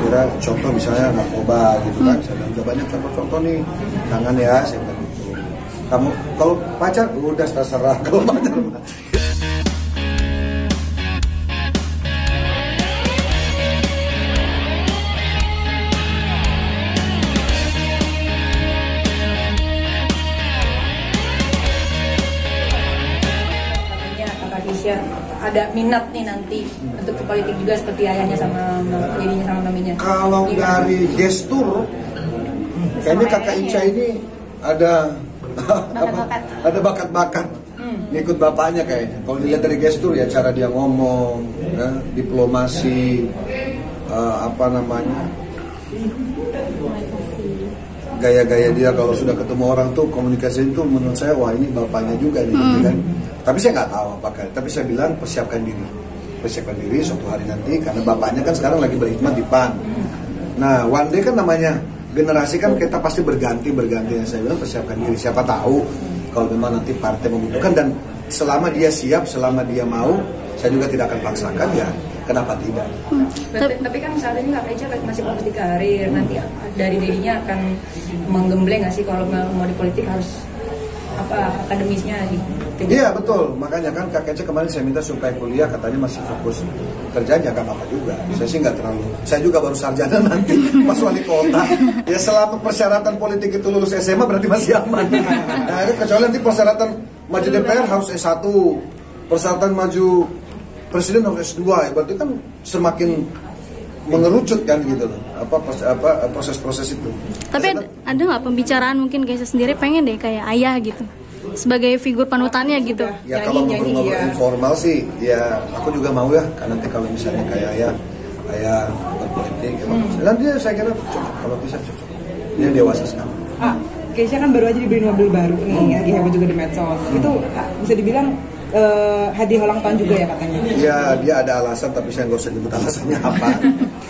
kira-kira contoh misalnya narkoba gitu kan, saya bilang banyak contoh-contoh nih, jangan ya, saya bilang gitu. Kamu kalau pacar udah terserah, kalau pacar ada minat nih nanti untuk ke politik juga seperti ayahnya sama dirinya sama maminya. Kalau dari gestur, kayaknya kakak Ica ini ada ada bakat-bakat ngikut bapaknya kayaknya. Kalau dilihat dari gestur ya, cara dia ngomong, ya, diplomasi, gaya-gaya dia kalau sudah ketemu orang tuh komunikasi itu menurut saya wah ini bapaknya juga nih, kan. Tapi saya nggak tahu apakah. Tapi saya bilang persiapkan diri suatu hari nanti karena bapaknya kan sekarang lagi berkhidmat di PAN. Nah, one day kan namanya generasi kan kita pasti berganti. Saya bilang persiapkan diri. Siapa tahu kalau memang nanti partai membutuhkan dan selama dia siap, selama dia mau, saya juga tidak akan paksakan ya. Kenapa tidak? Tapi kan saat ini Kak Ica masih fokus di karir. Nanti dari dirinya akan menggembleng nggak sih kalau mau di politik harus akademisnya nih? Iya betul, makanya kan Kak Ica kemarin saya minta supaya kuliah, katanya masih fokus kerjanya, gak apa-apa juga. Saya sih nggak terlalu, saya juga baru sarjana nanti pas wali kota. Ya selama persyaratan politik itu lulus SMA berarti masih aman. Nah itu kecuali nanti persyaratan maju DPR harus S1, persyaratan maju presiden harus S2, ya berarti kan semakin mengerucut kan gitu loh, proses-proses itu. Tapi ada nggak pembicaraan mungkin kayak saya sendiri pengen deh kayak ayah gitu, sebagai figur panutannya gitu? Ya kalau ngobrol-ngobrol informal sih, ya aku juga mau ya, karena nanti kalau misalnya kayak ayah berpolitik, nanti saya kira cocok, kalau bisa cocok. Dia dewasa sekali. Keisha kan baru aja dibeliin mobil baru nih, lagi heboh juga di medsos. Itu bisa dibilang hadiah ulang tahun juga ya katanya? Iya, dia ada alasan tapi saya nggak usah nyebut alasannya apa.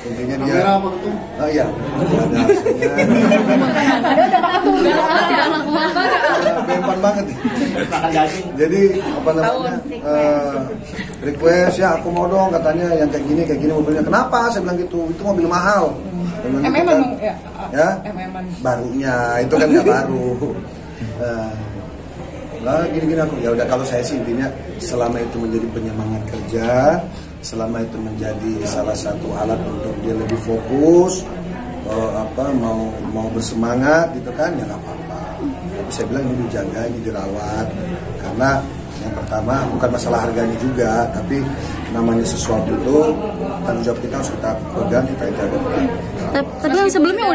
Intinya dia. Apa itu? Oh iya, ada alasannya. Bempan banget nih. Jadi apa namanya? Request ya aku mau dong katanya yang kayak gini mobilnya. Kenapa? Saya bilang gitu. Itu mobil mahal. MM ya? Barunya itu kan nggak baru. Nah, gini aku ya udah, kalau saya sih intinya selama itu menjadi penyemangat kerja, selama itu menjadi salah satu alat untuk dia lebih fokus, mau bersemangat gitu kan ya nggak apa-apa. Tapi saya bilang ini dijaga, ini dirawat, karena yang pertama bukan masalah harganya juga, tapi namanya sesuatu itu tanggung jawab kita harus kita pegang, kita jaga. Tapi yang sebelumnya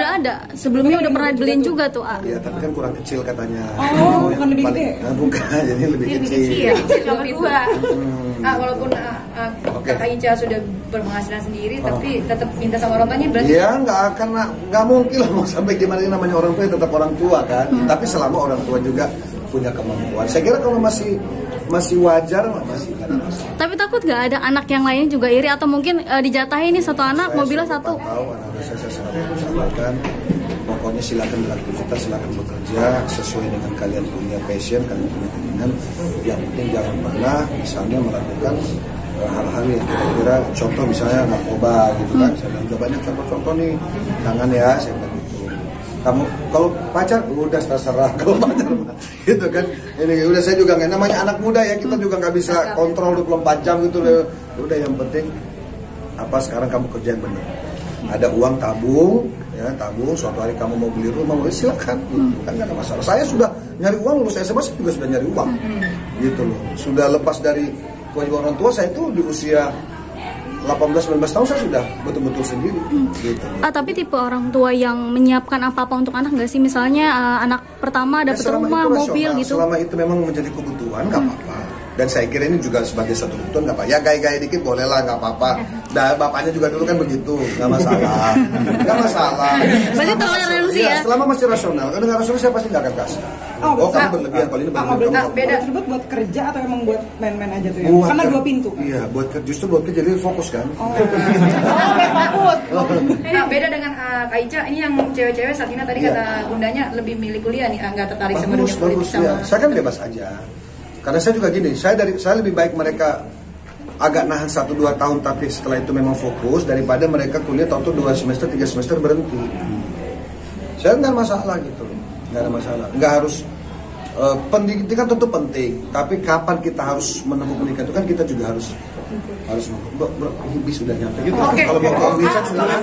udah pernah beliin juga tuh. Iya, tapi kan kurang kecil katanya. Oh, bukan lebih gede? Bukan, jadi lebih kecil. Nomor 2. Walaupun Kak Ica sudah berpenghasilan sendiri, tapi tetap minta sama orang tuanya berarti? Iya, nggak mungkin lah mau sampai gimana, ini namanya orang tua tetap orang tua kan. Tapi selama orang tua juga punya kemampuan, saya kira kalau masih wajar, masih ada masalah. Tapi takut nggak ada anak yang lain juga iri atau mungkin dijatahin nih satu anak mobilnya satu? Tahu anak saya selalu sampaikan, pokoknya silakan beraktivitas, silakan bekerja sesuai dengan kalian punya passion, kalian punya keinginan. Yang penting jangan pernah misalnya melakukan hal-hal yang kira-kira contoh misalnya narkoba gitu kan. Saya bilang banyak contoh-contoh nih, jangan ya, saya bilang gitu. Kamu kalau pacar udah terserah, kalau pacar gitu kan. Ini udah, saya juga nggak, namanya anak muda ya, kita juga nggak bisa kontrol 24 jam gitu. Udah yang penting sekarang kamu kerja yang benar. Ada uang tabung, suatu hari kamu mau beli rumah, silakan, kan nggak ada masalah. Saya sudah nyari uang lulus SMA, saya juga sudah nyari uang, gitu loh. Sudah lepas dari kewajiban orang tua, saya itu di usia 18-19 tahun saya sudah betul-betul sendiri. Gitu. Tapi tipe orang tua yang menyiapkan apa-apa untuk anak nggak sih? Misalnya anak pertama dapat rumah, mobil gitu. Selama itu memang menjadi kebutuhan, nggak apa-apa. Dan saya kira ini juga sebagai suatu kebutuhan, nggak apa-apa. Ya gaya-gaya dikit boleh lah, nggak apa-apa. Dan bapaknya juga dulu kan begitu, nggak masalah. Nggak masalah. Berarti toleransi ya? Selama masih rasional. Kalau nggak rasional saya pasti nggak akan kasih. Kamu berlebihan, kalau ini berlebihan. Beda tersebut buat kerja atau emang buat main-main aja tuh ya? Karena 2 pintu. Iya, justru buat kerja, jadi fokus kan. Beda dengan Kak Ica, ini yang cewek-cewek Satina tadi kata bundanya lebih milih kuliah nih, nggak tertarik sama dunia politik sama. Saya kan bebas aja. Karena saya juga gini, saya lebih baik mereka agak nahan 1-2 tahun tapi setelah itu memang fokus, daripada mereka kuliah tahu 2 semester 3 semester berhenti. Saya nggak masalah gitu, nggak ada masalah, nggak harus. Pendidikan tentu penting, tapi kapan kita harus menempuh pendidikan itu kan kita juga harus sudah nyampe gitu. Kalau mau silakan.